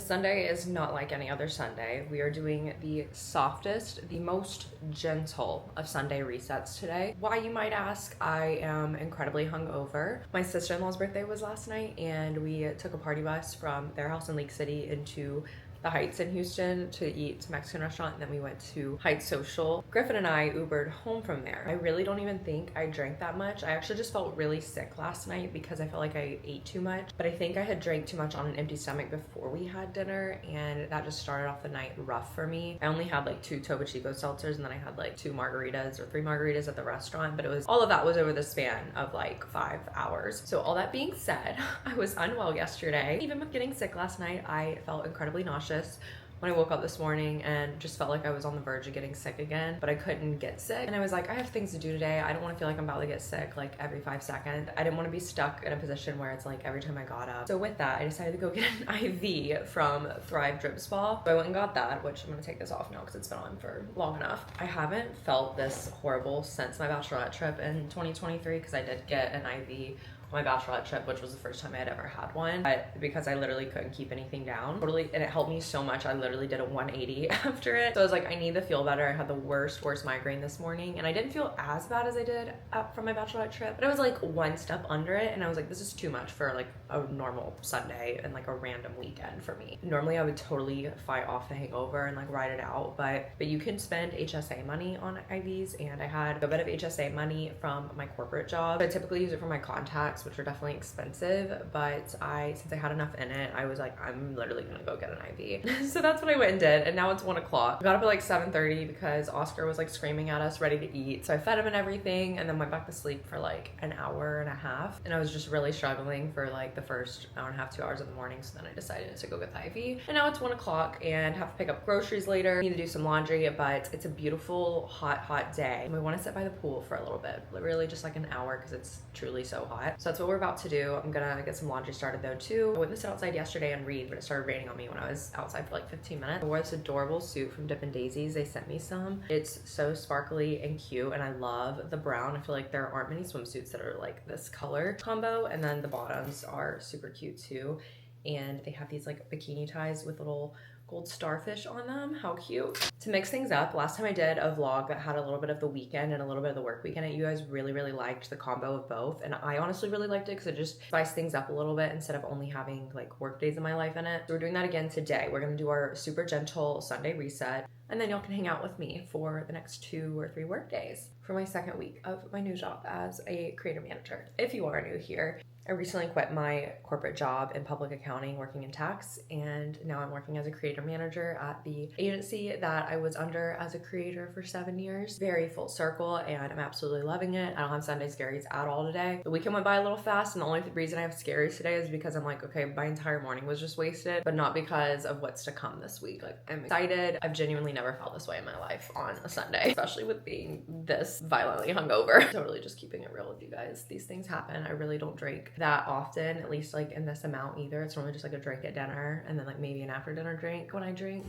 This Sunday is not like any other Sunday. We are doing the softest, the most gentle of Sunday resets today. Why, you might ask? I am incredibly hungover. My sister-in-law's birthday was last night, and we took a party bus from their house in Lake City into the Heights in Houston to eat a Mexican restaurant, and then we went to Heights Social. Griffin and I Ubered home from there. I really don't even think I drank that much. I actually just felt really sick last night because I felt like I ate too much, but I think I had drank too much on an empty stomach before we had dinner, and that just started off the night rough for me. I only had like 2 Topo Chico seltzers, and then I had like 2 margaritas or 3 margaritas at the restaurant, but all of that was over the span of like 5 hours. So all that being said, I was unwell yesterday. Even with getting sick last night, I felt incredibly nauseous when I woke up this morning and just felt like I was on the verge of getting sick again, but I couldn't get sick. And I was like, I have things to do today. I don't want to feel like I'm about to get sick like every 5 seconds. I didn't want to be stuck in a position where it's like every time I got up. So with that, I decided to go get an IV from Thrive Drip Spa. So I went and got that, which I'm gonna take this off now because it's been on for long enough. I haven't felt this horrible since my bachelorette trip in 2023 because I did get an IV my bachelorette trip, which was the first time I had ever had one, but because I literally couldn't keep anything down, and it helped me so much, I literally did a 180 after it. So I was like, I need to feel better. I had the worst migraine this morning, and I didn't feel as bad as I did from my bachelorette trip, but I was like 1 step under it, and I was like, this is too much for like a normal Sunday and like a random weekend for me. Normally I would totally fight off the hangover and like ride it out, but you can spend HSA money on IVs, and I had a bit of HSA money from my corporate job. I typically use it for my contacts, which are definitely expensive, but since I had enough in it, I was like, I'm literally gonna go get an IV. So that's what I went and did, and now it's 1 o'clock. I got up at like 7:30 because Oscar was like screaming at us ready to eat, so I fed him and everything, and then went back to sleep for like an hour and a half, and I was just really struggling for like the first hour and a half, 2 hours of the morning, so then I decided to go get the IV, and now it's 1 o'clock and have to pick up groceries later. Need to do some laundry, but it's a beautiful hot day, and we want to sit by the pool for a little bit, really just like an hour because it's truly so hot. So that's what we're about to do. I'm gonna get some laundry started though too. I went to sit outside yesterday and read, but it started raining on me when I was outside for like 15 minutes. I wore this adorable suit from Dippin' Daisies. They sent me some. It's so sparkly and cute, and I love the brown. I feel like there aren't many swimsuits that are like this color combo, and then the bottoms are super cute too, and they have these like bikini ties with little gold starfish on them. How cute. To mix things up, last time I did a vlog that had a little bit of the weekend and a little bit of the work weekend, and you guys really liked the combo of both, and I honestly really liked it because it just spiced things up a little bit instead of only having like work days in my life in it. So we're doing that again today. We're gonna do our super gentle Sunday reset, and then y'all can hang out with me for the next 2 or 3 work days for my second week of my new job as a creator manager. If you are new here, I recently quit my corporate job in public accounting working in tax, and now I'm working as a creator manager at the agency that I was under as a creator for 7 years. Very full circle, and I'm absolutely loving it. I don't have Sunday scaries at all today. The weekend went by a little fast, and the only reason I have scaries today is because I'm like, okay, my entire morning was just wasted, but not because of what's to come this week. Like, I'm excited. I've genuinely never felt this way in my life on a Sunday, especially with being this violently hungover. Totally just keeping it real with you guys. These things happen. I really don't drink that often, at least like in this amount either. It's normally just like a drink at dinner and then like maybe an after dinner drink when I drink.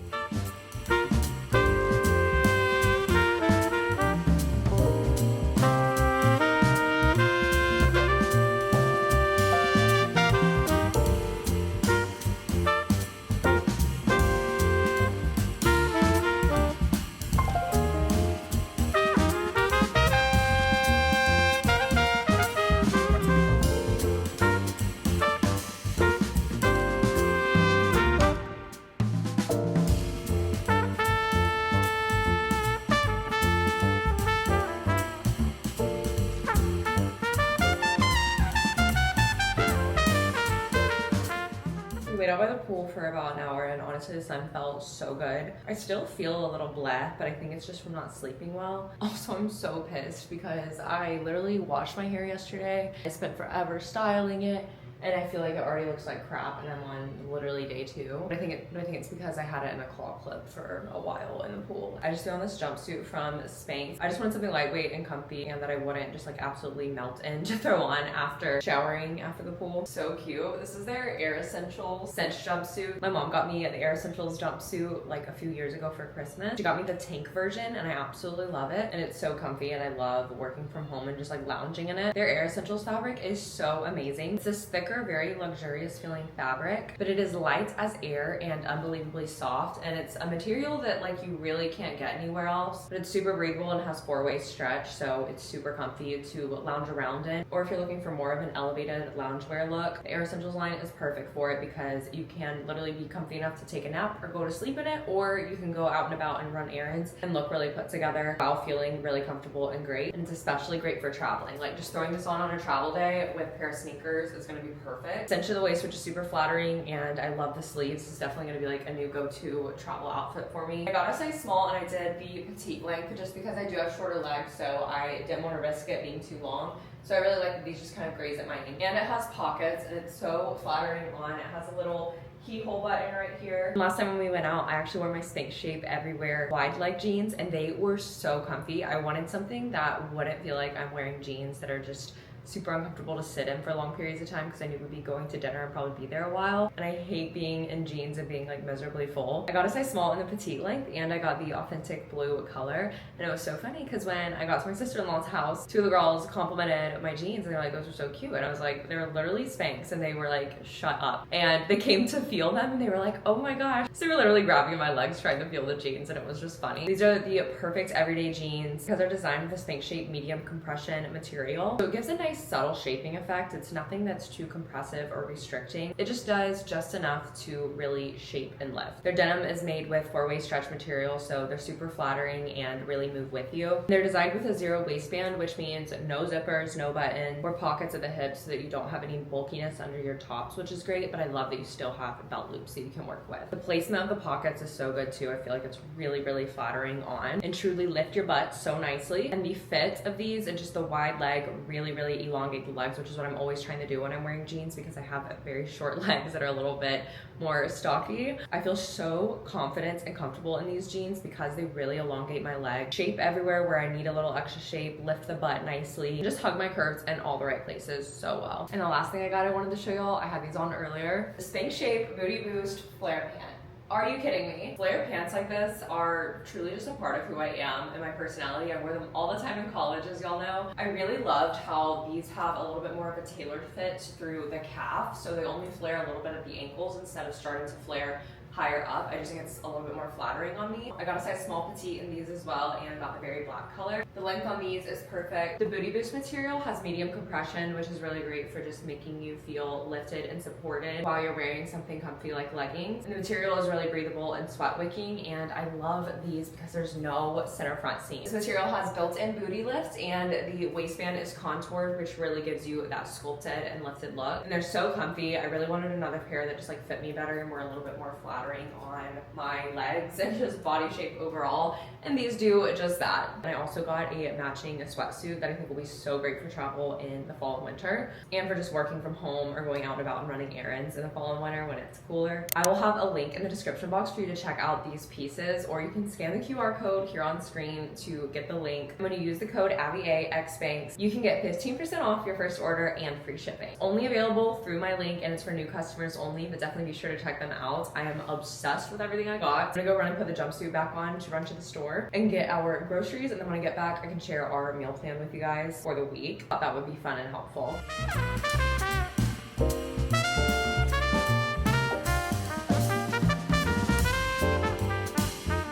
Wait out by the pool for about an hour, and honestly the sun felt so good. I still feel a little bleh, but I think it's just from not sleeping well. Also, I'm so pissed because I literally washed my hair yesterday. I spent forever styling it, and I feel like it already looks like crap, and I'm on literally day 2. But I think it's because I had it in a claw clip for a while in the pool. I just found this jumpsuit from Spanx. I just wanted something lightweight and comfy, and that I wouldn't just like absolutely melt in to throw on after showering after the pool. So cute. This is their Air Essentials cinch jumpsuit. My mom got me the Air Essentials jumpsuit like a few years ago for Christmas. She got me the tank version, and I absolutely love it, and it's so comfy, and I love working from home and just like lounging in it. Their Air Essentials fabric is so amazing. It's this thicker thicker, very luxurious feeling fabric, but it is light as air and unbelievably soft, and it's a material that like you really can't get anywhere else, but it's super breathable and has 4-way stretch, so it's super comfy to lounge around in. Or if you're looking for more of an elevated loungewear look, the Air Essentials line is perfect for it because you can literally be comfy enough to take a nap or go to sleep in it, or you can go out and about and run errands and look really put together while feeling really comfortable and great. And it's especially great for traveling. Like just throwing this on a travel day with a pair of sneakers is going to be perfect. Cinch to the waist, which is super flattering, and I love the sleeves. It's definitely going to be like a new go-to travel outfit for me. I got a size small and I did the petite length just because I do have shorter legs, so I didn't want to risk it being too long. So I really like that these just kind of graze at my knee. And it has pockets and it's so flattering on. It has a little keyhole button right here. Last time when we went out, I actually wore my Spanx Shape Everywhere wide leg jeans and they were so comfy. I wanted something that wouldn't feel like I'm wearing jeans that are just super uncomfortable to sit in for long periods of time because I knew we'd be going to dinner and probably be there a while. And I hate being in jeans and being like miserably full. I got a size small in the petite length and I got the authentic blue color. And it was so funny because when I got to my sister-in-law's house, 2 of the girls complimented my jeans and they were like, those are so cute. And I was like, they were literally Spanx, and they were like, shut up. And they came to feel them and they were like, oh my gosh. So they were literally grabbing my legs trying to feel the jeans, and it was just funny. These are the perfect everyday jeans because they're designed with a Spanx Shape medium compression material. So it gives a nice subtle shaping effect. It's nothing that's too compressive or restricting. It just does just enough to really shape and lift. Their denim is made with 4-way stretch material, so they're super flattering and really move with you. They're designed with a 0 waistband, which means no zippers, no button, or pockets at the hips so that you don't have any bulkiness under your tops, which is great, but I love that you still have belt loops that you can work with. The placement of the pockets is so good too. I feel like it's really, really flattering on and truly lift your butt so nicely. And the fit of these and just the wide leg really, really elongate the legs, which is what I'm always trying to do when I'm wearing jeans because I have very short legs that are a little bit more stocky. I feel so confident and comfortable in these jeans because they really elongate my leg, shape everywhere where I need a little extra shape, lift the butt nicely, just hug my curves in all the right places so well. And the last thing I wanted to show y'all, I had these on earlier, the Spanx Shape Booty Boost Flare Pant. Are you kidding me? Flare pants like this are truly just a part of who I am and my personality. I wore them all the time in college, as y'all know. I really loved how these have a little bit more of a tailored fit through the calf, so they only flare a little bit at the ankles instead of starting to flare higher up. I just think it's a little bit more flattering on me. I got a size small petite in these as well and got the very black color. The length on these is perfect. The Booty Boost material has medium compression, which is really great for just making you feel lifted and supported while you're wearing something comfy like leggings. And the material is really breathable and sweat wicking, and I love these because there's no center front seam. This material has built-in booty lift and the waistband is contoured, which really gives you that sculpted and lifted look. And they're so comfy. I really wanted another pair that just like fit me better and were a little bit more flattering on my legs and just body shape overall, and these do just that. And I also got a matching sweatsuit that I think will be so great for travel in the fall and winter, and for just working from home or going out and about and running errands in the fall and winter when it's cooler. I will have a link in the description box for you to check out these pieces, or you can scan the QR code here on screen to get the link. When you use the code ABBYA you can get 15% off your first order and free shipping. Only available through my link, and it's for new customers only, but definitely be sure to check them out. I am obsessed with everything I got. I'm gonna go run and put the jumpsuit back on to run to the store and get our groceries, and then when I get back I can share our meal plan with you guys for the week. Thought that would be fun and helpful.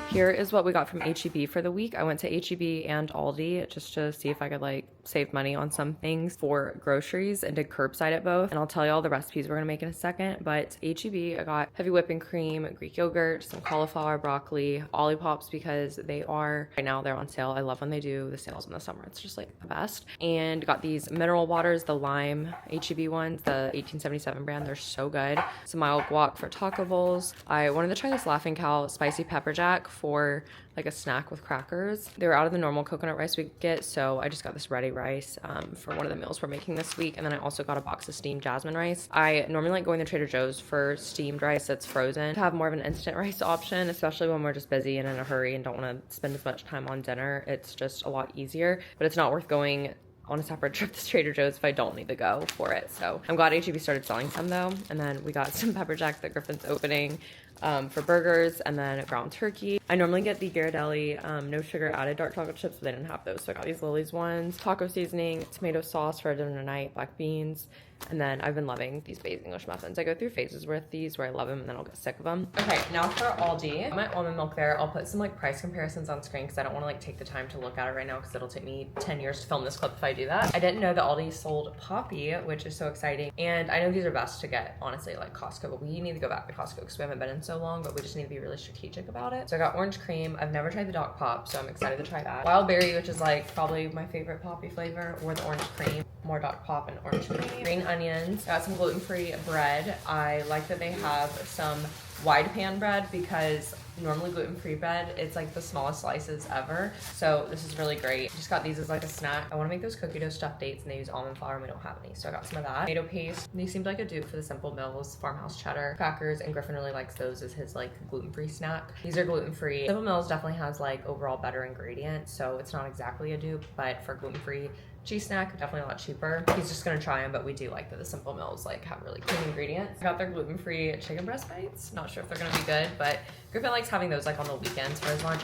Here is what we got from H-E-B for the week. I went to H-E-B and Aldi just to see if I could like save money on some things for groceries, and did curbside at both. And I'll tell you all the recipes we're gonna make in a second. But H-E-B, I got heavy whipping cream, Greek yogurt, some cauliflower, broccoli, Olippops because they are, right now they're on sale. I love when they do the sales in the summer. It's just like the best. And got these mineral waters, the lime H-E-B ones, the 1877 brand. They're so good. Some mild guac for taco bowls. I wanted to try this Laughing Cow spicy pepper jack for like a snack with crackers. They were out of the normal coconut rice we get, so I just got this ready rice for one of the meals we're making this week. And then I also got a box of steamed jasmine rice. I normally like going to Trader Joe's for steamed rice that's frozen to have more of an instant rice option, especially when we're just busy and in a hurry and don't want to spend as much time on dinner. It's just a lot easier, but it's not worth going on a separate trip to Trader Joe's if I don't need to go for it. So I'm glad H-E-B started selling some though. And then we got some pepper jacks that Griffin's opening for burgers, and then ground turkey. I normally get the Ghirardelli no sugar added dark chocolate chips, but they didn't have those, so I got these Lily's ones. Taco seasoning, tomato sauce for dinner tonight, black beans, And then I've been loving these Baileys English muffins. I go through phases with these where I love them and then I'll get sick of them. Okay, now for Aldi. My almond milk there. I'll put some like price comparisons on screen because I don't want to like take the time to look at it right now because it'll take me 10 years to film this clip if I do that. I didn't know that Aldi sold Poppy, which is so exciting. And I know these are best to get, honestly, like Costco, but we need to go back to Costco because we haven't been in so long, but we just need to be really strategic about it. So I got orange cream. I've never tried the Doc Pop, so I'm excited to try that. Wild berry, which is like probably my favorite Poppy flavor, or the orange cream. More Doc Pop and orange cream. Green onions. Got some gluten-free bread. I like that they have some wide pan bread because normally gluten-free bread, it's like the smallest slices ever. So this is really great. Just got these as like a snack. I want to make those cookie dough stuffed dates and they use almond flour and we don't have any. So I got some of that. Tomato paste. These seemed like a dupe for the Simple Mills farmhouse cheddar crackers, and Griffin really likes those as his like gluten-free snack. These are gluten-free. Simple Mills definitely has like overall better ingredients, so it's not exactly a dupe, but for gluten-free cheese snack, definitely a lot cheaper. He's just gonna try them, but we do like that the Simple Mills like have really clean ingredients. I got their gluten-free chicken breast bites. Not sure if they're gonna be good, but Griffin likes having those like on the weekends for his lunch.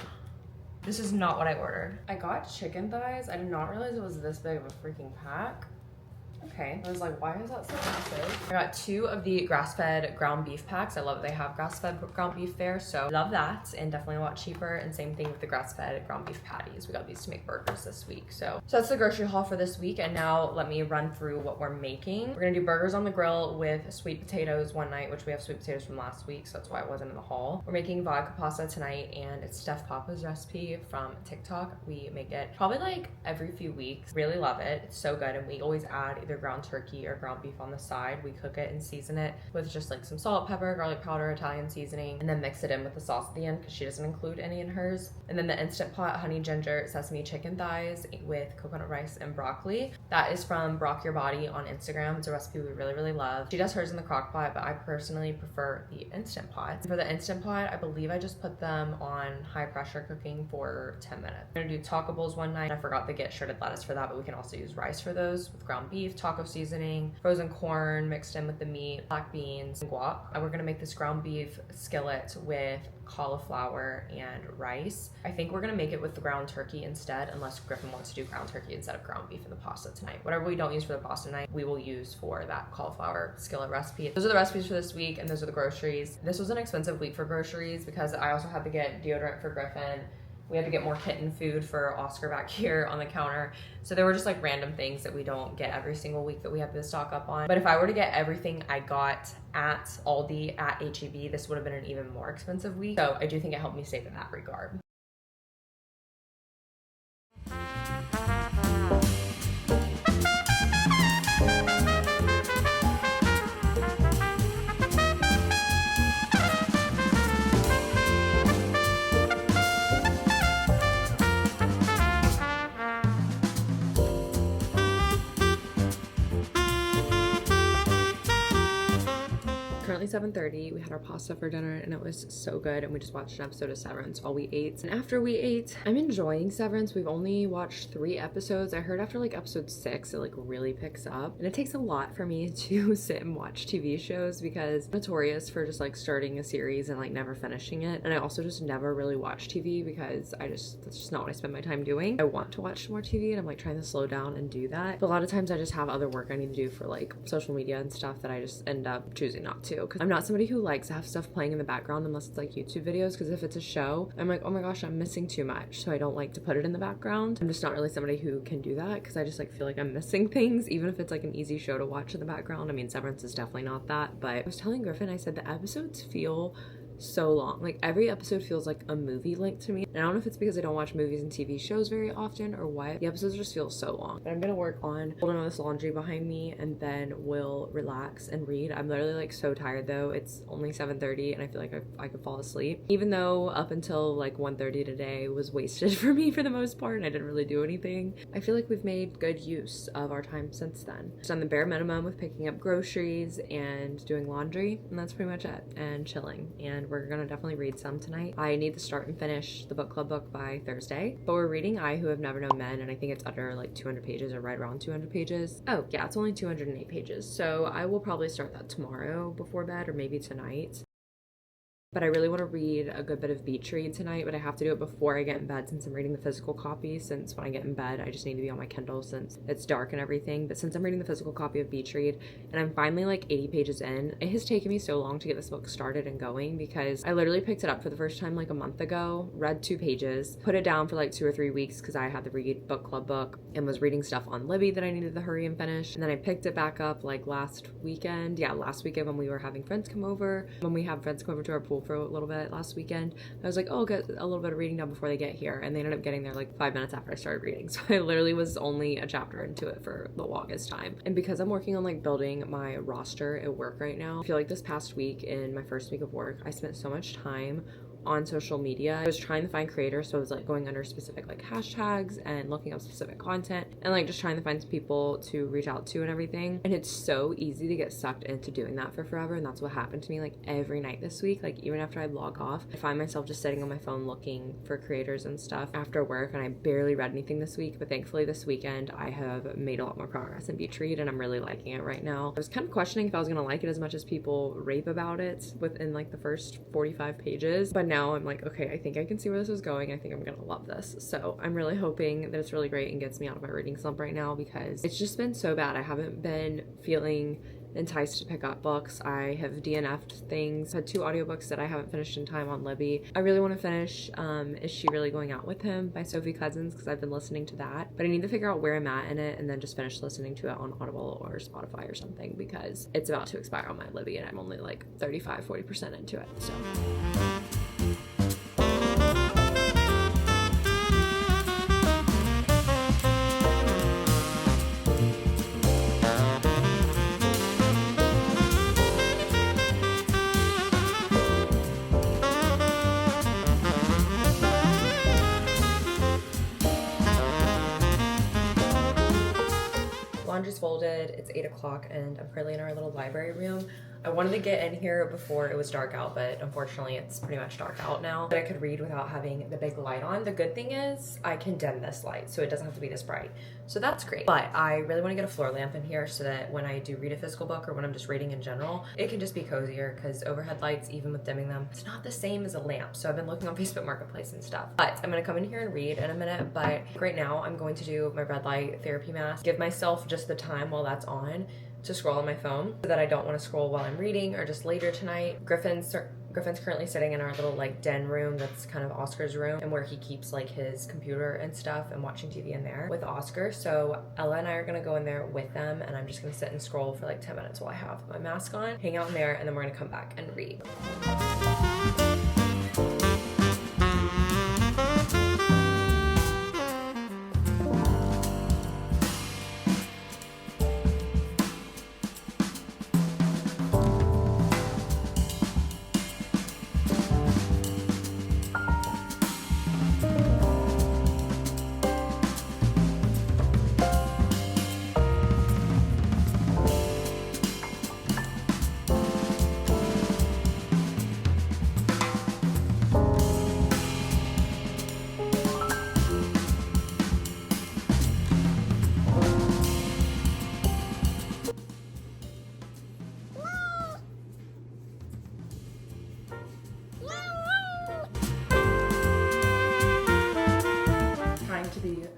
This is not what I ordered. I got chicken thighs. I did not realize it was this big of a freaking pack. Okay, I was like, why is that so massive? I got 2 of the grass-fed ground beef packs. I love that they have grass-fed ground beef there, so love that, and definitely a lot cheaper. And same thing with the grass-fed ground beef patties. We got these to make burgers this week. So that's the grocery haul for this week, and now let me run through what we're making. We're gonna do burgers on the grill with sweet potatoes one night, which we have sweet potatoes from last week, so that's why it wasn't in the haul. We're making vodka pasta tonight, and it's Steph Papa's recipe from TikTok. We make it probably like every few weeks. Really love it. It's so good, and we always add either ground turkey or ground beef on the side. We cook it and season it with just like some salt, pepper, garlic powder, Italian seasoning, and then mix it in with the sauce at the end because she doesn't include any in hers. And then the Instant Pot honey ginger sesame chicken thighs with coconut rice and broccoli. That is from Brock Your Body on Instagram. It's a recipe we really love. She does hers in the crock pot, but I personally prefer the Instant Pot. For the Instant Pot, I believe I just put them on high pressure cooking for 10 minutes. I'm gonna do taco bowls one night. I forgot to get shredded lettuce for that, but we can also use rice for those with ground beef, taco seasoning, frozen corn mixed in with the meat, black beans, and guac. And we're gonna make this ground beef skillet with cauliflower and rice. I think we're gonna make it with the ground turkey instead, unless Griffin wants to do ground turkey instead of ground beef in the pasta tonight. Whatever we don't use for the pasta night, we will use for that cauliflower skillet recipe. Those are the recipes for this week, and those are the groceries. This was an expensive week for groceries because I also had to get deodorant for Griffin. We had to get more kitten food for Oscar back here on the counter. So there were just like random things that we don't get every single week that we have to stock up on. But if I were to get everything I got at Aldi, at H-E-B, this would have been an even more expensive week. So I do think it helped me save in that regard. Currently 7:30. We had our pasta for dinner and it was so good, and we just watched an episode of Severance while we ate. And after we ate, I'm enjoying Severance. We've only watched 3 episodes. I heard after like episode 6 it like really picks up, and it takes a lot for me to sit and watch TV shows because I'm notorious for just like starting a series and like never finishing it. And I also just never really watch TV because that's just not what I spend my time doing. I want to watch more TV and I'm like trying to slow down and do that, but a lot of times I just have other work I need to do for like social media and stuff that I just end up choosing not to, because I'm not somebody who likes to have stuff playing in the background unless it's like YouTube videos, because if it's a show I'm like, oh my gosh, I'm missing too much, so I don't like to put it in the background. I'm just not really somebody who can do that because I just like feel like I'm missing things even if it's like an easy show to watch in the background. I mean, Severance is definitely not that, but I was telling Griffin, I said the episodes feel so long. Like every episode feels like a movie length to me. And I don't know if it's because I don't watch movies and TV shows very often or what. The episodes just feel so long. But I'm gonna work on holding all this laundry behind me and then we'll relax and read. I'm literally like so tired though. It's only 7:30 and I feel like I could fall asleep. Even though up until like 1:30 today was wasted for me for the most part and I didn't really do anything, I feel like we've made good use of our time since then. Just done the bare minimum with picking up groceries and doing laundry, and that's pretty much it, and chilling. And we're gonna definitely read some tonight. I need to start and finish the book club book by Thursday, but we're reading I Who Have Never Known Men, and I think it's under like 200 pages or right around 200 pages. Oh yeah, it's only 208 pages, so I will probably start that tomorrow before bed or maybe tonight. but I really want to read a good bit of Beach Read tonight, but I have to do it before I get in bed since I'm reading the physical copy, since when I get in bed, I just need to be on my Kindle since it's dark and everything. But since I'm reading the physical copy of Beach Read and I'm finally like 80 pages in, it has taken me so long to get this book started and going because I literally picked it up for the first time like a month ago, read 2 pages, put it down for like 2 or 3 weeks because I had the Read Book Club book and was reading stuff on Libby that I needed to hurry and finish. And then I picked it back up like last weekend when we were having friends come over. When we had friends come over to our pool for a little bit last weekend, I was like, oh, I'll get a little bit of reading done before they get here. And they ended up getting there like 5 minutes after I started reading. So I literally was only a chapter into it for the longest time. And because I'm working on like building my roster at work right now, I feel like this past week, in my first week of work, I spent so much time on social media. I was trying to find creators, so I was like going under specific like hashtags and looking up specific content and like just trying to find some people to reach out to and everything. And it's so easy to get sucked into doing that for forever, and that's what happened to me like every night this week. Like even after I log off, I find myself just sitting on my phone looking for creators and stuff after work, and I barely read anything this week. But thankfully this weekend I have made a lot more progress in Beach Read and I'm really liking it right now. I was kind of questioning if I was gonna like it as much as people rave about it within like the first 45 pages, but now I'm like, okay, I think I can see where this is going. I think I'm gonna love this. So I'm really hoping that it's really great and gets me out of my reading slump right now because it's just been so bad. I haven't been feeling enticed to pick up books. I have DNF'd things. Had 2 audiobooks that I haven't finished in time on Libby. I really want to finish Is She Really Going Out With Him by Sophie Cousins because I've been listening to that, but I need to figure out where I'm at in it and then just finish listening to it on Audible or Spotify or something because it's about to expire on my Libby and I'm only like 35-40% into it. So laundry's folded, it's 8 o'clock and I'm currently in our little library room. I wanted to get in here before it was dark out, but unfortunately it's pretty much dark out now. But I could read without having the big light on. The good thing is I can dim this light so it doesn't have to be this bright. So that's great. But I really want to get a floor lamp in here so that when I do read a physical book or when I'm just reading in general, it can just be cozier because overhead lights, even with dimming them, it's not the same as a lamp. So I've been looking on Facebook Marketplace and stuff. But I'm going to come in here and read in a minute. But right now I'm going to do my red light therapy mask. Give myself just the time while that's on to scroll on my phone so that I don't want to scroll while I'm reading or just later tonight. Griffin's currently sitting in our little like den room that's kind of Oscar's room and where he keeps like his computer and stuff and watching TV in there with Oscar. So Ella and I are gonna go in there with them and I'm just gonna sit and scroll for like 10 minutes while I have my mask on, hang out in there, and then we're gonna come back and read.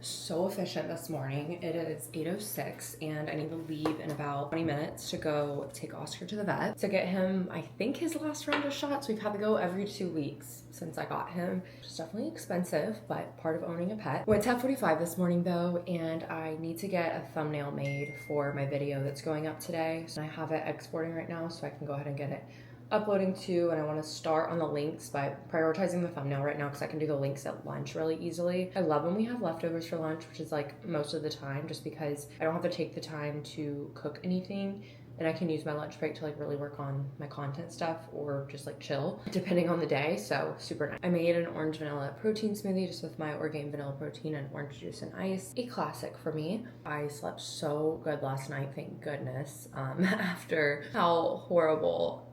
So efficient this morning. It is 8:06 and I need to leave in about 20 minutes to go take Oscar to the vet to get him, I think, his last round of shots. We've had to go every 2 weeks since I got him. It's definitely expensive, but part of owning a pet. We're at 10:45 this morning though, and I need to get a thumbnail made for my video that's going up today. So I have it exporting right now so I can go ahead and get it uploading to, and I want to start on the links by prioritizing the thumbnail right now because I can do the links at lunch really easily. I love when we have leftovers for lunch, which is like most of the time, just because I don't have to take the time to cook anything and I can use my lunch break to like really work on my content stuff or just like chill depending on the day. So super nice. I made an orange vanilla protein smoothie just with my Orgain vanilla protein and orange juice and ice. A classic for me. I slept so good last night, thank goodness, after how horrible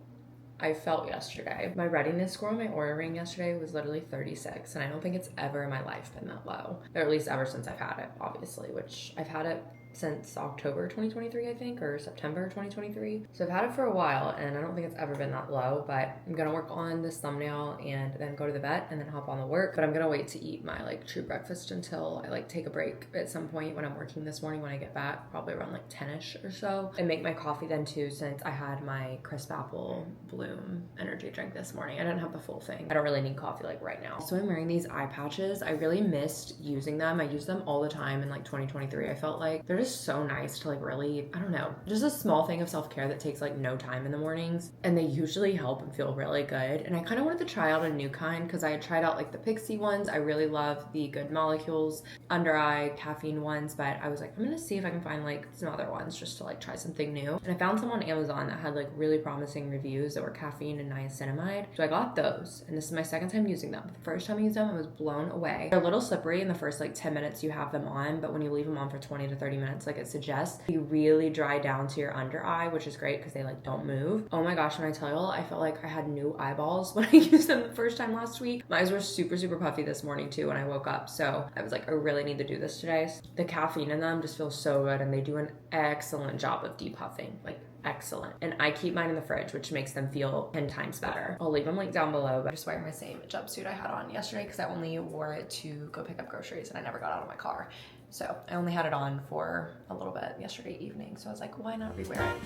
I felt yesterday. My readiness score on my Oura ring yesterday was literally 36, and I don't think it's ever in my life been that low, or at least ever since I've had it, obviously, which I've had it since October 2023, I think, or September 2023. So I've had it for a while, and I don't think it's ever been that low, but I'm gonna work on this thumbnail and then go to the vet and then hop on the work. But I'm gonna wait to eat my like true breakfast until I like take a break at some point when I'm working this morning when I get back, probably around like 10ish or so, and make my coffee then too, since I had my crisp apple bloom energy drink this morning. I didn't have the full thing. I don't really need coffee like right now. So I'm wearing these eye patches. I really missed using them. I use them all the time in like 2023. I felt like they're just so nice to like really, I don't know, just a small thing of self-care that takes like no time in the mornings, and they usually help and feel really good. And I kind of wanted to try out a new kind because I had tried out like the Pixie ones. I really love the Good Molecules under eye caffeine ones, but I was like, I'm gonna see if I can find like some other ones just to like try something new. And I found some on Amazon that had like really promising reviews that were caffeine and niacinamide. So I got those, and this is my second time using them. The first time I used them, I was blown away. They're a little slippery in the first like 10 minutes you have them on, but when you leave them on for 20 to 30 minutes, like it suggests, you really dry down to your under eye, which is great because they like don't move. Oh my gosh, when I tell y'all, I felt like I had new eyeballs when I used them the first time last week. My eyes were super, super puffy this morning too when I woke up. So I was like, I really need to do this today. The caffeine in them just feels so good, and they do an excellent job of depuffing, like excellent. And I keep mine in the fridge, which makes them feel 10 times better. I'll leave them linked down below, but I'm just wearing my same jumpsuit I had on yesterday because I only wore it to go pick up groceries and I never got out of my car. So I only had it on for a little bit yesterday evening. So I was like, why not rewear it?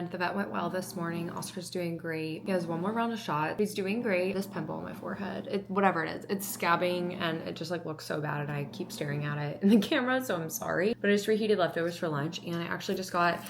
The vet went well this morning. Oscar's doing great. He has one more round of shots. He's doing great. This pimple on my forehead, whatever it is, it's scabbing and it just like looks so bad, and I keep staring at it in the camera, so I'm sorry. But I just reheated leftovers for lunch, and I actually just got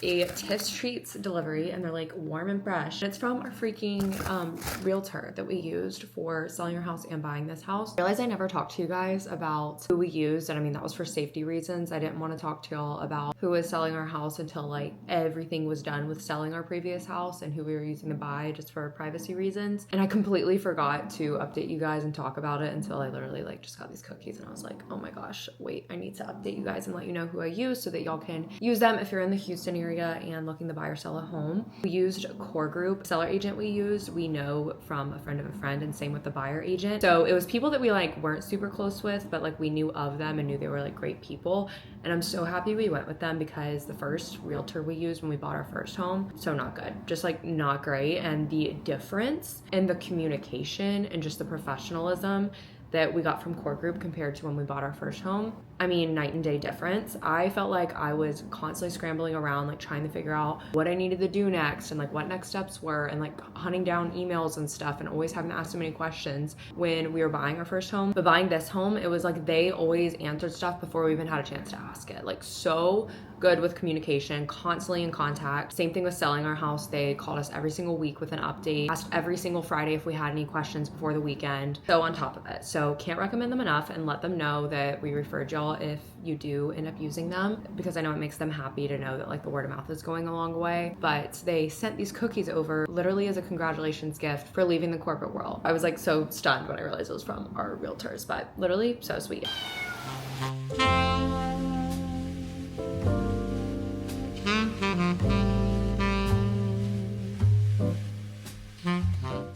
a Tiff's Treats delivery, and they're like warm and fresh. And it's from our freaking realtor that we used for selling our house and buying this house. I realized I never talked to you guys about who we used, and I mean that was for safety reasons. I didn't want to talk to y'all about who was selling our house until like everything was done with selling our previous house and who we were using to buy, just for privacy reasons. And I completely forgot to update you guys and talk about it until I literally like just got these cookies, and I was like, oh my gosh, wait, I need to update you guys and let you know who I use so that y'all can use them if you're in the Houston area and looking to buy or sell a home. We used Core Group. Seller agent we used, we know from a friend of a friend, and same with the buyer agent. So it was people that we like weren't super close with, but like we knew of them and knew they were like great people. And I'm so happy we went with them because the first realtor we used when we bought our first home, so not good, just like not great. And the difference in the communication and just the professionalism that we got from Core Group compared to when we bought our first home, I mean, night and day difference. I felt like I was constantly scrambling around, like trying to figure out what I needed to do next and like what next steps were, and like hunting down emails and stuff, and always having to ask so many questions when we were buying our first home. But buying this home, it was like they always answered stuff before we even had a chance to ask it. Like so good with communication, constantly in contact. Same thing with selling our house. They called us every single week with an update, asked every single Friday if we had any questions before the weekend. So on top of it. So can't recommend them enough, and let them know that we referred y'all if you do end up using them, because I know it makes them happy to know that like the word of mouth is going a long way. But they sent these cookies over literally as a congratulations gift for leaving the corporate world. I was like so stunned when I realized it was from our realtors, but literally so sweet.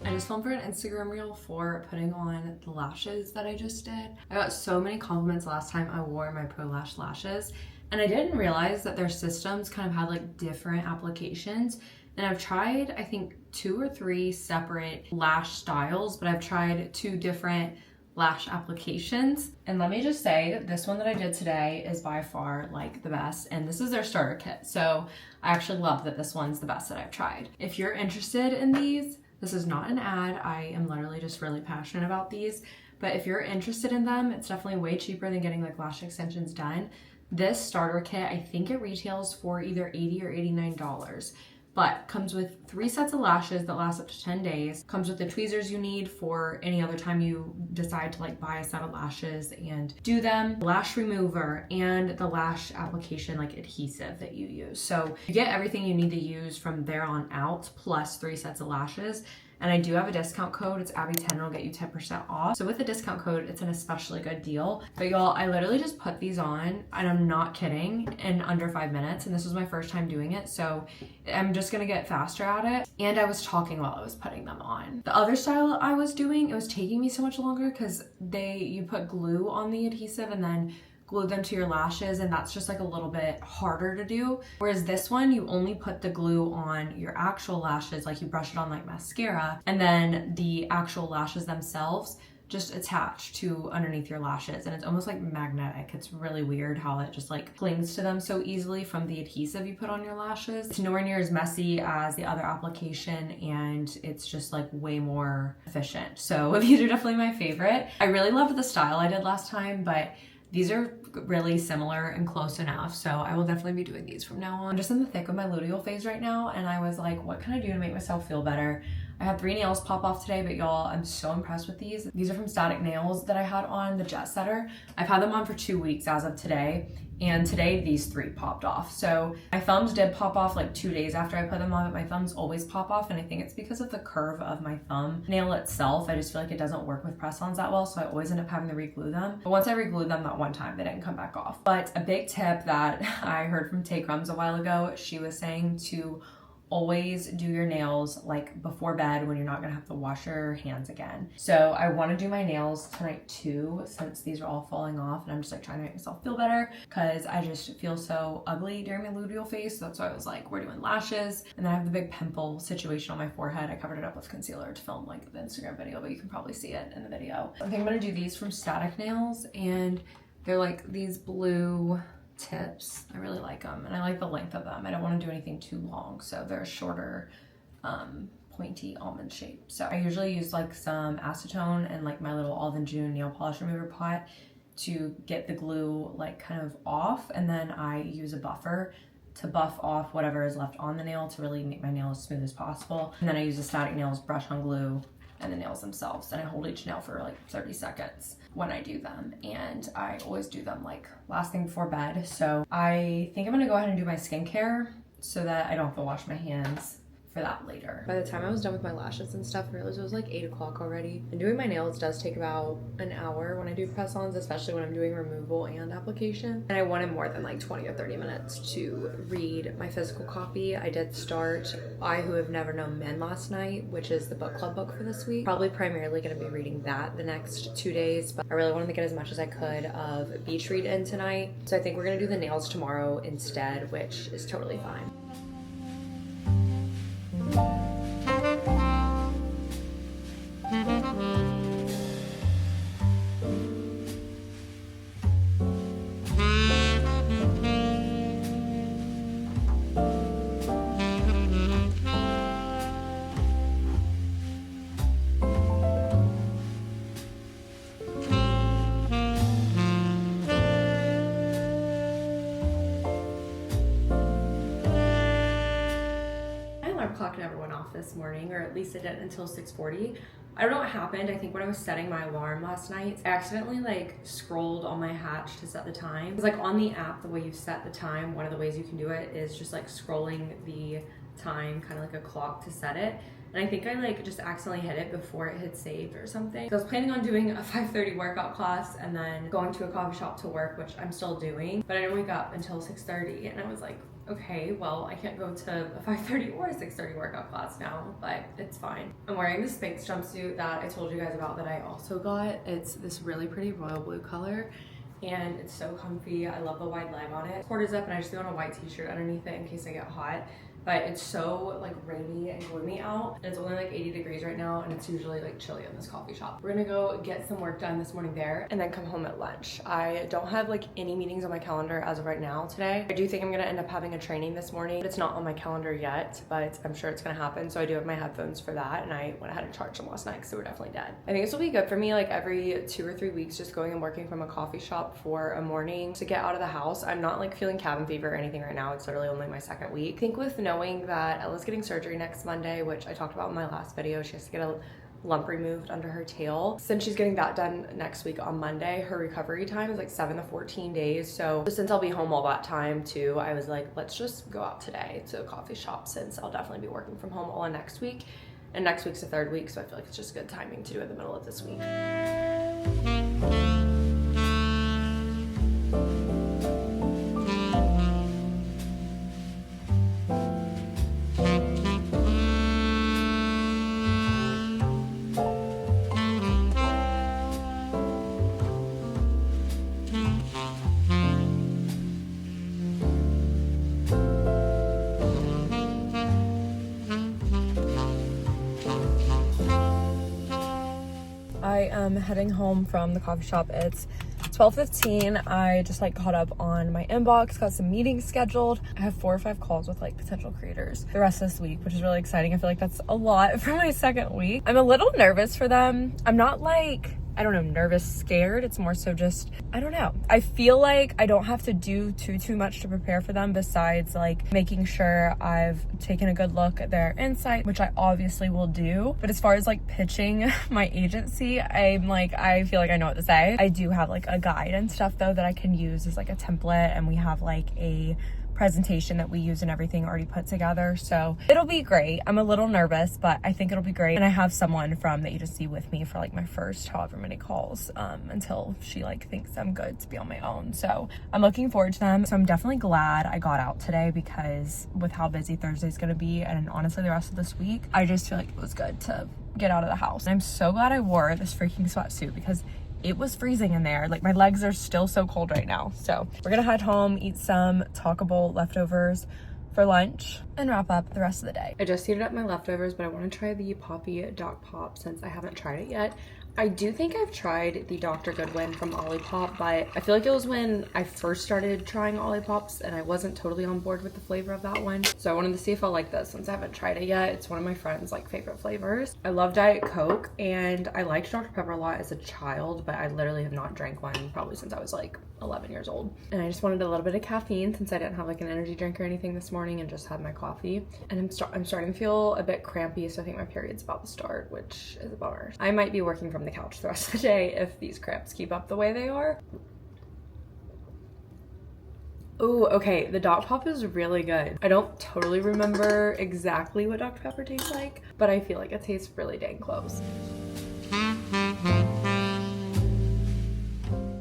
I just filmed for an Instagram reel for putting on the lashes that I just did. I got so many compliments last time I wore my Pro Lash lashes, and I didn't realize that their systems kind of had like different applications. And I've tried, I think, 2 or 3 separate lash styles, but I've tried 2 different lash applications. And let me just say, this one that I did today is by far like the best, and this is their starter kit. So I actually love that this one's the best that I've tried. If you're interested in these, this is not an ad. I am literally just really passionate about these. But if you're interested in them, it's definitely way cheaper than getting like lash extensions done. This starter kit, I think it retails for either $80 or $89. but comes with 3 sets of lashes that last up to 10 days. Comes with the tweezers you need for any other time you decide to like buy a set of lashes and do them, lash remover, and the lash application like adhesive that you use. So you get everything you need to use from there on out, plus 3 sets of lashes. And I do have a discount code. It's Abby10. It'll get you 10% off. So with the discount code, it's an especially good deal. But y'all, I literally just put these on, and I'm not kidding, in under 5 minutes. And this was my first time doing it, so I'm just gonna get faster at it. And I was talking while I was putting them on. The other style I was doing, it was taking me so much longer because you put glue on the adhesive and then glue them to your lashes, and that's just like a little bit harder to do. Whereas this one, you only put the glue on your actual lashes, like you brush it on like mascara, and then the actual lashes themselves just attach to underneath your lashes, and it's almost like magnetic. It's really weird how it just like clings to them so easily from the adhesive you put on your lashes. It's nowhere near as messy as the other application, and it's just like way more efficient. So these are definitely my favorite. I really loved the style I did last time, but these are really similar and close enough, so I will definitely be doing these from now on. I'm just in the thick of my luteal phase right now, and I was like, what can I do to make myself feel better? I had 3 nails pop off today, but y'all, I'm so impressed with these. These are from Static Nails that I had on, the Jet Setter. I've had them on for 2 weeks as of today, and today these 3 popped off. So my thumbs did pop off like 2 days after I put them on, but my thumbs always pop off, and I think it's because of the curve of my thumb nail itself. I just feel like it doesn't work with press-ons that well, so I always end up having to re-glue them. But once I re-glued them that one time, they didn't come back off. But a big tip that I heard from Tay Crumbs a while ago, she was saying to always do your nails like before bed when you're not gonna have to wash your hands again. So I want to do my nails tonight too, since these are all falling off, and I'm just like trying to make myself feel better because I just feel so ugly during my luteal phase. So that's why I was like, we're doing lashes. And then I have the big pimple situation on my forehead. I covered it up with concealer to film like the Instagram video, but you can probably see it in the video. I think I'm gonna do these from Static Nails, and they're like these blue tips. I really like them, and I like the length of them. I don't want to do anything too long, so they're a shorter pointy almond shape. So I usually use like some acetone and like my little Alvin June nail polish remover pot to get the glue like kind of off, and then I use a buffer to buff off whatever is left on the nail to really make my nail as smooth as possible. And then I use the Static Nails brush on glue and the nails themselves, and I hold each nail for like 30 seconds when I do them, and I always do them like last thing before bed. So I think I'm gonna go ahead and do my skincare so that I don't have to wash my hands for that later. By the time I was done with my lashes and stuff, I realized it was like 8 o'clock already. And doing my nails does take about an hour when I do press-ons, especially when I'm doing removal and application. And I wanted more than like 20 or 30 minutes to read my physical copy. I did start I Who Have Never Known Men last night, which is the book club book for this week. Probably primarily gonna be reading that the next 2 days, but I really wanted to get as much as I could of beach read in tonight. So I think we're gonna do the nails tomorrow instead, which is totally fine. Clock never went off this morning, or at least it didn't until 6:40. I don't know what happened. I think when I was setting my alarm last night, I accidentally like scrolled on my hatch to set the time. It's like on the app, the way you set the time, one of the ways you can do it is just like scrolling the time, kind of like a clock to set it. And I think I like just accidentally hit it before it had saved or something. So I was planning on doing a 5:30 workout class and then going to a coffee shop to work, which I'm still doing, but I didn't wake up until 6:30, and I was like, okay, well, I can't go to a 5:30 or a 6:30 workout class now, but it's fine. I'm wearing this Spanx jumpsuit that I told you guys about that I also got. It's this really pretty royal blue color, and it's so comfy. I love the wide leg on it. Cord is up, and I just threw on a white t-shirt underneath it in case I get hot. But it's so like rainy and gloomy out, and it's only like 80 degrees right now, and it's usually like chilly in this coffee shop. We're gonna go get some work done this morning there and then come home at lunch. I don't have like any meetings on my calendar as of right now today. I do think I'm gonna end up having a training this morning. It's not on my calendar yet, but I'm sure it's gonna happen. So I do have my headphones for that, and I went ahead and charged them last night because they were definitely dead. I think this will be good for me like every 2 or 3 weeks, just going and working from a coffee shop for a morning to get out of the house. I'm not like feeling cabin fever or anything right now. It's literally only my second week. I think with no knowing that Ella's getting surgery next Monday, which I talked about in my last video. She has to get a lump removed under her tail. Since she's getting that done next week on Monday, her recovery time is like 7 to 14 days. So since I'll be home all that time too, I was like, let's just go out today to a coffee shop since I'll definitely be working from home all of next week. And next week's the 3rd week, so I feel like it's just good timing to do in the middle of this week. I am heading home from the coffee shop. It's 12:15. I just like caught up on my inbox, got some meetings scheduled. I have 4 or 5 calls with like potential creators the rest of this week, which is really exciting. I feel like that's a lot for my 2nd week. I'm a little nervous for them. I'm not like, I don't know, nervous, scared. It's more so just, I don't know. I feel like I don't have to do too much to prepare for them besides like making sure I've taken a good look at their insight, which I obviously will do. But as far as like pitching my agency, I'm like, I feel like I know what to say. I do have like a guide and stuff though that I can use as like a template, and we have like a presentation that we use and everything already put together, so it'll be great. I'm a little nervous, but I think it'll be great. And I have someone from the agency with me for like my first however many calls until she like thinks I'm good to be on my own, so I'm looking forward to them. So I'm definitely glad I got out today, because with how busy Thursday's gonna be and honestly the rest of this week, I just feel like it was good to get out of the house. And I'm so glad I wore this freaking sweatsuit because it was freezing in there. Like my legs are still so cold right now. So we're gonna head home, eat some taco leftovers for lunch, and wrap up the rest of the day. I just heated up my leftovers, but I want to try the Poppy Doc Pop since I haven't tried it yet. I do think I've tried the Dr. Goodwin from Olipop, but I feel like it was when I first started trying Olipops and I wasn't totally on board with the flavor of that one. So I wanted to see if I like this since I haven't tried it yet. It's one of my friend's like favorite flavors. I love Diet Coke and I liked Dr. Pepper a lot as a child, but I literally have not drank one probably since I was like 11 years old. And I just wanted a little bit of caffeine since I didn't have like an energy drink or anything this morning and just had my coffee. And I'm starting to feel a bit crampy, so I think my period's about to start, which is a bummer. I might be working from the couch the rest of the day if these cramps keep up the way they are. Ooh, okay, the Dr. Pop is really good. I don't totally remember exactly what Dr. Pepper tastes like, but I feel like it tastes really dang close.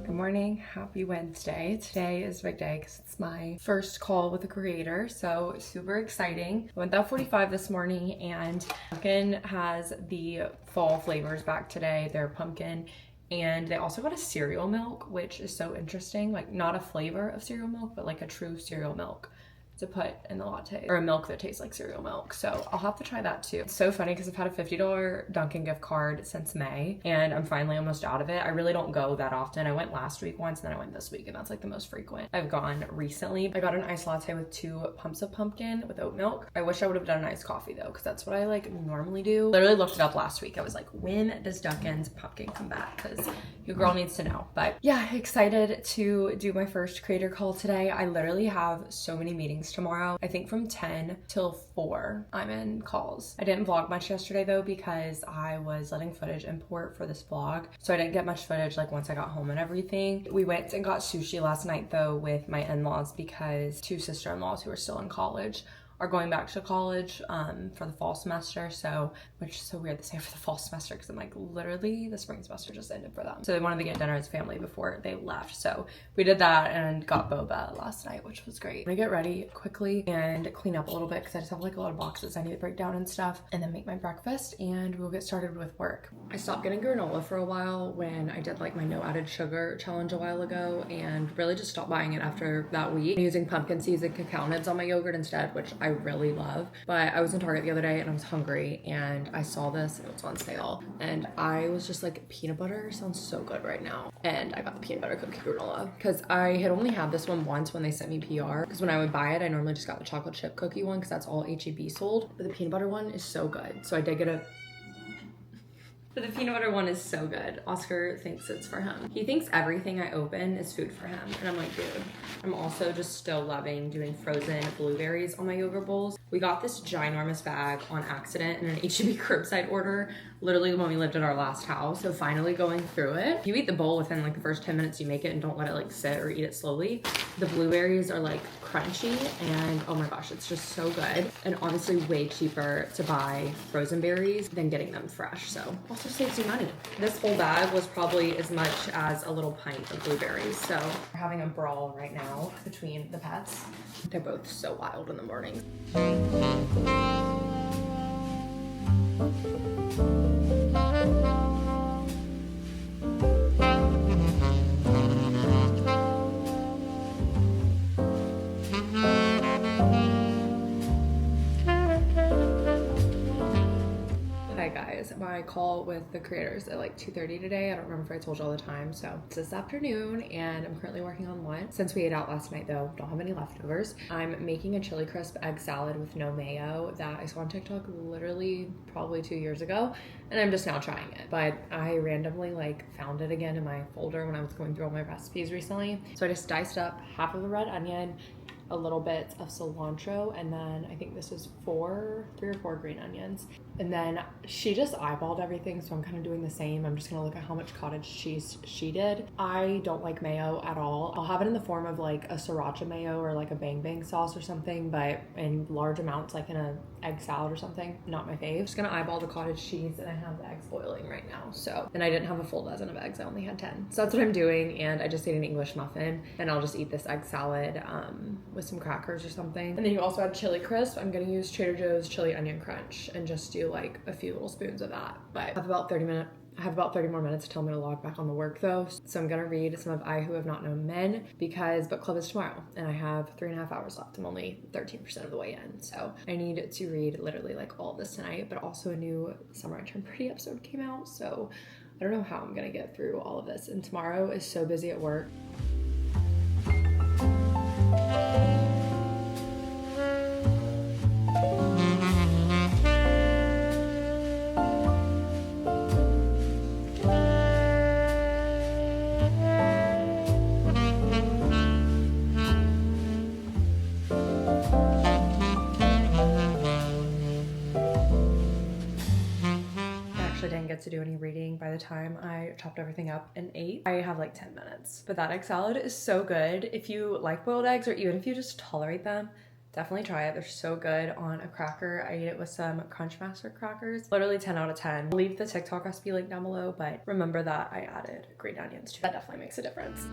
Good morning, happy Wednesday. Today is a big day because it's my first call with a creator, so super exciting. I went that 45 this morning, and Pumpkin has the fall flavors back today. They're pumpkin, and they also got a cereal milk, which is so interesting. Like not a flavor of cereal milk, but like a true cereal milk to put in the latte, or a milk that tastes like cereal milk. So I'll have to try that too. It's so funny because I've had a $50 Dunkin' gift card since May and I'm finally almost out of it. I really don't go that often. I went last week once and then I went this week, and that's like the most frequent I've gone recently. I got an iced latte with 2 pumps of pumpkin with oat milk. I wish I would have done an iced coffee though, because that's what I like normally do. Literally looked it up last week. I was like, when does Dunkin's pumpkin come back? Because your girl needs to know. But yeah, excited to do my first creator call today. I literally have so many meetings tomorrow. I think from 10 till 4 I'm in calls. I didn't vlog much yesterday though because I was letting footage import for this vlog, so I didn't get much footage like once I got home and everything. We went and got sushi last night though with my in-laws because 2 sister-in-laws who are still in college are going back to college for the fall semester, so, which is so weird to say for the fall semester because I'm like, literally the spring semester just ended for them. So they wanted to get dinner as a family before they left, so we did that and got boba last night, which was great. I'm gonna get ready quickly and clean up a little bit because I just have like a lot of boxes I need to break down and stuff, and then make my breakfast and we'll get started with work. I stopped getting granola for a while when I did like my no added sugar challenge a while ago, and really just stopped buying it after that week. I'm using pumpkin seeds and cacao nibs on my yogurt instead, which I really love. But I was in Target the other day and I was hungry and I saw this and it was on sale, and I was just like, peanut butter sounds so good right now, and I got the peanut butter cookie granola because I had only had this one once when they sent me PR, because when I would buy it I normally just got the chocolate chip cookie one because that's all HEB sold, but the peanut butter one is so good, so I did get a But the peanut butter one is so good. Oscar thinks it's for him. He thinks everything I open is food for him. And I'm like, dude. I'm also just still loving doing frozen blueberries on my yogurt bowls, We got this ginormous bag on accident in an H-E-B curbside order, literally when we lived at our last house. So finally going through it. You eat the bowl within like the first 10 minutes you make it and don't let it like sit or eat it slowly. The blueberries are like crunchy and oh my gosh, it's just so good. And obviously way cheaper to buy frozen berries than getting them fresh. So also saves you money. This whole bag was probably as much as a little pint of blueberries. So we're having a brawl right now between the pets. They're both so wild in the morning. Hi guys, my call with the creators at like 2:30 today. I don't remember if I told you all the time. So it's this afternoon and I'm currently working on lunch. Since we ate out last night though, don't have any leftovers. I'm making a chili crisp egg salad with no mayo that I saw on TikTok literally probably 2 years ago. And I'm just now trying it. But I randomly like found it again in my folder when I was going through all my recipes recently. So I just diced up half of a red onion, a little bit of cilantro, and then I think this is 3 or 4 green onions. And then she just eyeballed everything, so I'm kind of doing the same. I'm just gonna look at how much cottage cheese she did. I don't like mayo at all. I'll have it in the form of like a sriracha mayo or like a bang bang sauce or something, but in large amounts, like in a egg salad or something, not my fave. Just gonna eyeball the cottage cheese, and I have the eggs boiling right now. So, and I didn't have a full dozen of eggs, I only had 10. So that's what I'm doing, and I just ate an English muffin, and I'll just eat this egg salad with some crackers or something. And then you also add chili crisp. I'm gonna use Trader Joe's chili onion crunch and just do like a few little spoons of that. But I have about 30 more minutes till I'm gonna log back on the work though. So I'm gonna read some of I Who Have Not Known Men because book club is tomorrow and I have 3.5 hours left. I'm only 13% of the way in. So I need to read literally like all of this tonight, but also a new Summer I Turned Pretty episode came out. So I don't know how I'm gonna get through all of this. And tomorrow is so busy at work. Didn't get to do any reading by the time I chopped everything up and ate. I have like 10 minutes. But that egg salad is so good. If you like boiled eggs or even if you just tolerate them, definitely try it. They're so good on a cracker. I ate it with some Crunchmaster crackers. Literally 10 out of 10. I'll leave the TikTok recipe link down below, but remember that I added green onions too. That definitely makes a difference.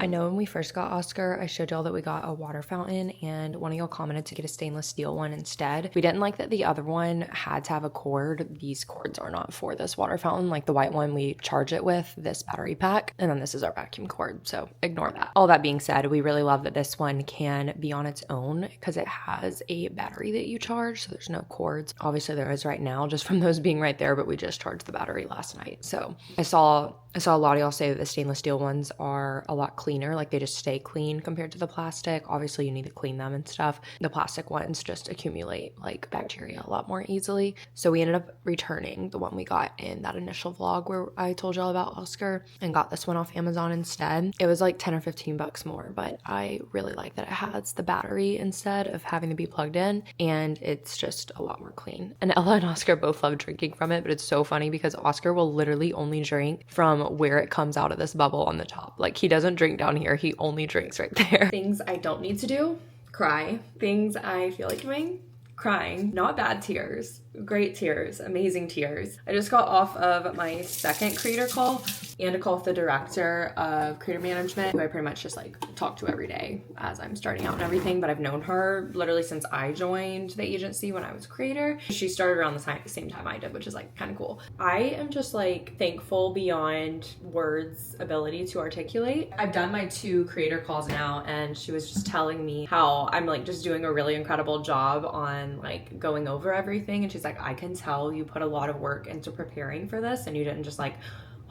I know when we first got Oscar, I showed y'all that we got a water fountain and one of y'all commented to get a stainless steel one instead. We didn't like that the other one had to have a cord. These cords are not for this water fountain. Like the white one, we charge it with this battery pack, and then this is our vacuum cord, so ignore that. All that being said, we really love that this one can be on its own because it has a battery that you charge, so there's no cords. Obviously there is right now just from those being right there, but we just charged the battery last night. So I saw a lot of y'all say that the stainless steel ones are a lot cleaner, like they just stay clean compared to the plastic. Obviously you need to clean them and stuff. The plastic ones just accumulate like bacteria a lot more easily. So we ended up returning the one we got in that initial vlog where I told y'all about Oscar and got this one off Amazon instead. It was like 10 or 15 bucks more, but I really like that it has the battery instead of having to be plugged in, and it's just a lot more clean. And Ella and Oscar both love drinking from it, but it's so funny because Oscar will literally only drink from where it comes out of this bubble on the top. Like he doesn't drink down here, he only drinks right there. Things I don't need to do: cry. Things I feel like doing: crying. Not bad tears, great tears, amazing tears. I just got off of my second creator call and a call with the director of creator management, who I pretty much just like talk to every day as I'm starting out and everything, but I've known her literally since I joined the agency when I was a creator. She started around the same time I did, which is like kind of cool. I am just like thankful beyond words ability to articulate. I've done my 2 creator calls now, and she was just telling me how I'm like just doing a really incredible job on like going over everything, and she's like, I can tell you put a lot of work into preparing for this and you didn't just like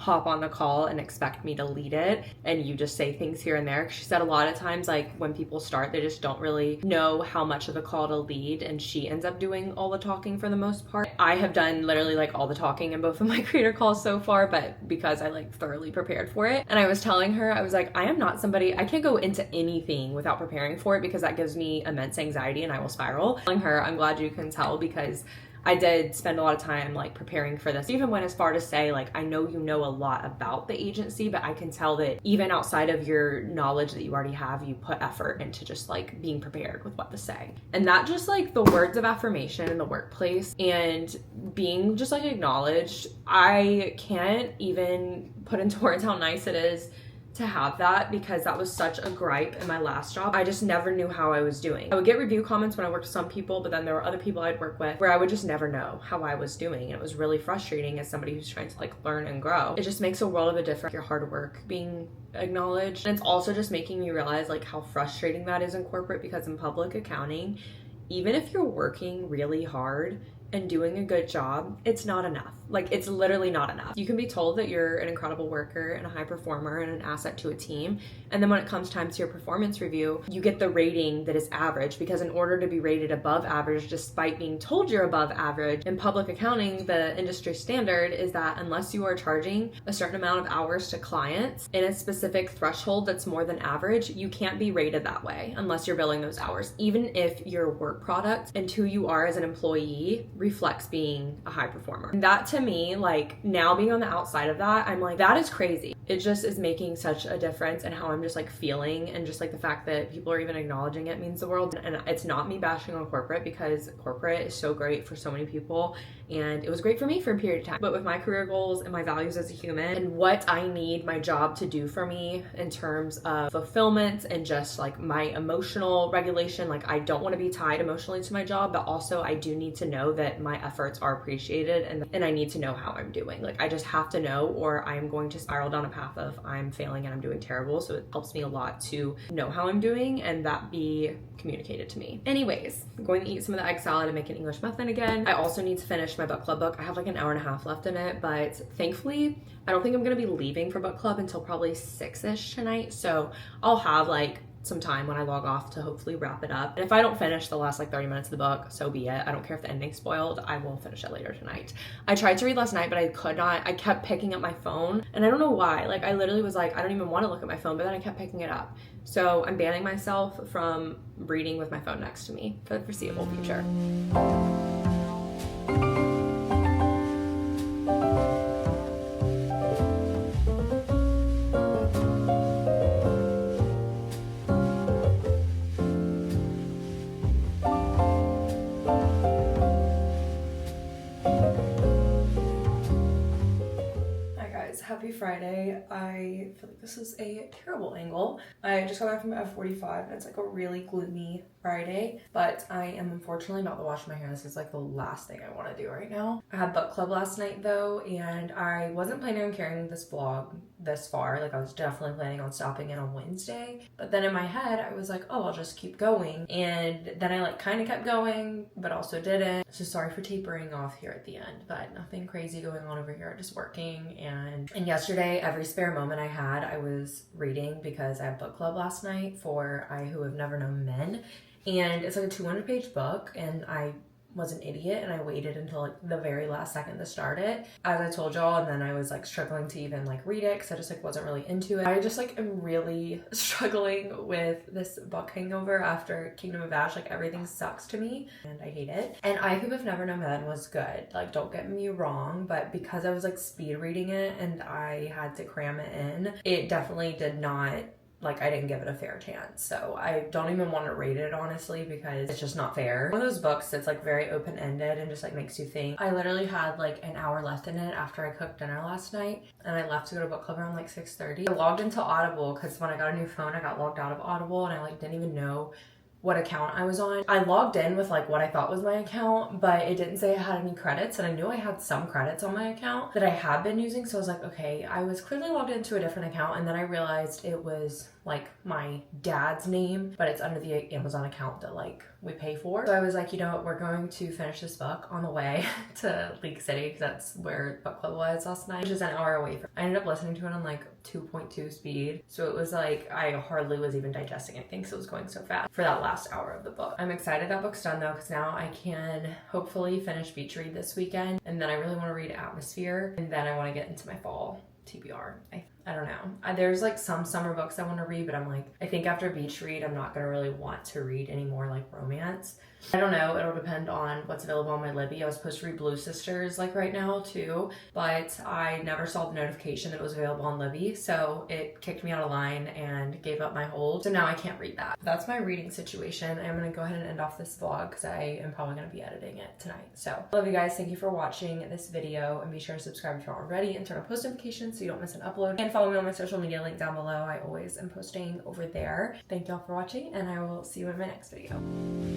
hop on the call and expect me to lead it and you just say things here and there. She said a lot of times, like, when people start, they just don't really know how much of the call to lead, and she ends up doing all the talking for the most part. I have done literally like all the talking in both of my creator calls so far, but because I like thoroughly prepared for it. And I was telling her, I was like, I am not somebody, I can't go into anything without preparing for it because that gives me immense anxiety and I will spiral. Telling her, I'm glad you can tell, because I did spend a lot of time like preparing for this. Even went as far to say, like, I know you know a lot about the agency, but I can tell that even outside of your knowledge that you already have, you put effort into just like being prepared with what to say. And that just like the words of affirmation in the workplace and being just like acknowledged, I can't even put into words how nice it is to have that, because that was such a gripe in my last job. I just never knew how I was doing. I would get review comments when I worked with some people, but then there were other people I'd work with where I would just never know how I was doing. And it was really frustrating as somebody who's trying to like learn and grow. It just makes a world of a difference, your hard work being acknowledged. And it's also just making me realize like how frustrating that is in corporate, because in public accounting, even if you're working really hard and doing a good job, it's not enough. Like, it's literally not enough. You can be told that you're an incredible worker and a high performer and an asset to a team, and then when it comes time to your performance review, you get the rating that is average, because in order to be rated above average despite being told you're above average, in public accounting, the industry standard is that unless you are charging a certain amount of hours to clients in a specific threshold that's more than average, you can't be rated that way unless you're billing those hours, even if your work product and who you are as an employee reflects being a high performer. And that to me, like, now being on the outside of that, I'm like, that is crazy. It just is making such a difference in how I'm just like feeling, and just like the fact that people are even acknowledging it means the world. And it's not me bashing on corporate, because corporate is so great for so many people, and it was great for me for a period of time. But with my career goals and my values as a human and what I need my job to do for me in terms of fulfillment and just like my emotional regulation, like, I don't want to be tied emotionally to my job, but also I do need to know that my efforts are appreciated, and I need to know how I'm doing. Like, I just have to know, or I'm going to spiral down a path of I'm failing and I'm doing terrible. So it helps me a lot to know how I'm doing and that be communicated to me. Anyways, I'm going to eat some of the egg salad and make an English muffin again. I also need to finish my book club book. I have like an hour and a half left in it, but thankfully I don't think I'm going to be leaving for book club until probably 6-ish tonight. So I'll have like some time when I log off to hopefully wrap it up. And if I don't finish the last like 30 minutes of the book, so be it. I don't care if the ending's spoiled. I will finish it later tonight. I tried to read last night, but I could not. I kept picking up my phone, and I don't know why. Like, I literally was like, I don't even want to look at my phone, but then I kept picking it up. So I'm banning myself from reading with my phone next to me for the foreseeable future. Happy Friday. I feel like this is a terrible angle. I just got back from F45 and it's like a really gloomy Friday, but I am unfortunately about to wash my hair. This is like the last thing I want to do right now. I had book club last night though, and I wasn't planning on carrying this vlog this far. Like, I was definitely planning on stopping in on Wednesday, but then in my head I was like, oh, I'll just keep going, and then I like kind of kept going but also didn't. So sorry for tapering off here at the end, but nothing crazy going on over here, just working. And yesterday, every spare moment I had, I was reading, because I had book club last night for I Who Have Never Known Men, and it's like a 200-page book, and I was an idiot and I waited until like the very last second to start it, as I told y'all, and then I was like struggling to even like read it because I just like wasn't really into it. I just like am really struggling with this book hangover after Kingdom of Ash. Like, everything sucks to me and I hate it. And I Who Have Never Known Men was good, like, don't get me wrong, but because I was like speed reading it and I had to cram it in, it definitely did not, like, I didn't give it a fair chance. So I don't even want to rate it, honestly, because it's just not fair. One of those books that's like very open-ended and just like makes you think. I literally had like an hour left in it after I cooked dinner last night, and I left to go to book club around like 6:30. I logged into Audible because when I got a new phone, I got logged out of Audible and I like didn't even know what account I was on. I logged in with like what I thought was my account, but it didn't say I had any credits, and I knew I had some credits on my account that I had been using. So I was like, okay, I was clearly logged into a different account, and then I realized it was like my dad's name, but it's under the Amazon account that like we pay for. So I was like, you know what, we're going to finish this book on the way to League City because that's where book club was last night, which is an hour away from. I ended up listening to it on like 2.2 speed, so it was like I hardly was even digesting anything, so it was going so fast for that last hour of the book. I'm excited that book's done though, because now I can hopefully finish Beach Read this weekend, and then I really want to read Atmosphere, and then I want to get into my fall TBR. I don't know. There's like some summer books I want to read, but I'm like, I think after Beach Read, I'm not going to really want to read any more like romance. I don't know. It'll depend on what's available on my Libby. I was supposed to read Blue Sisters like right now too, but I never saw the notification that it was available on Libby, so it kicked me out of line and gave up my hold. So now I can't read that. That's my reading situation. I'm going to go ahead and end off this vlog because I am probably going to be editing it tonight. So love you guys. Thank you for watching this video, and be sure to subscribe if you're not already and turn on post notifications so you don't miss an upload. And follow me on my social media, link down below. I always am posting over there. Thank y'all for watching, and I will see you in my next video.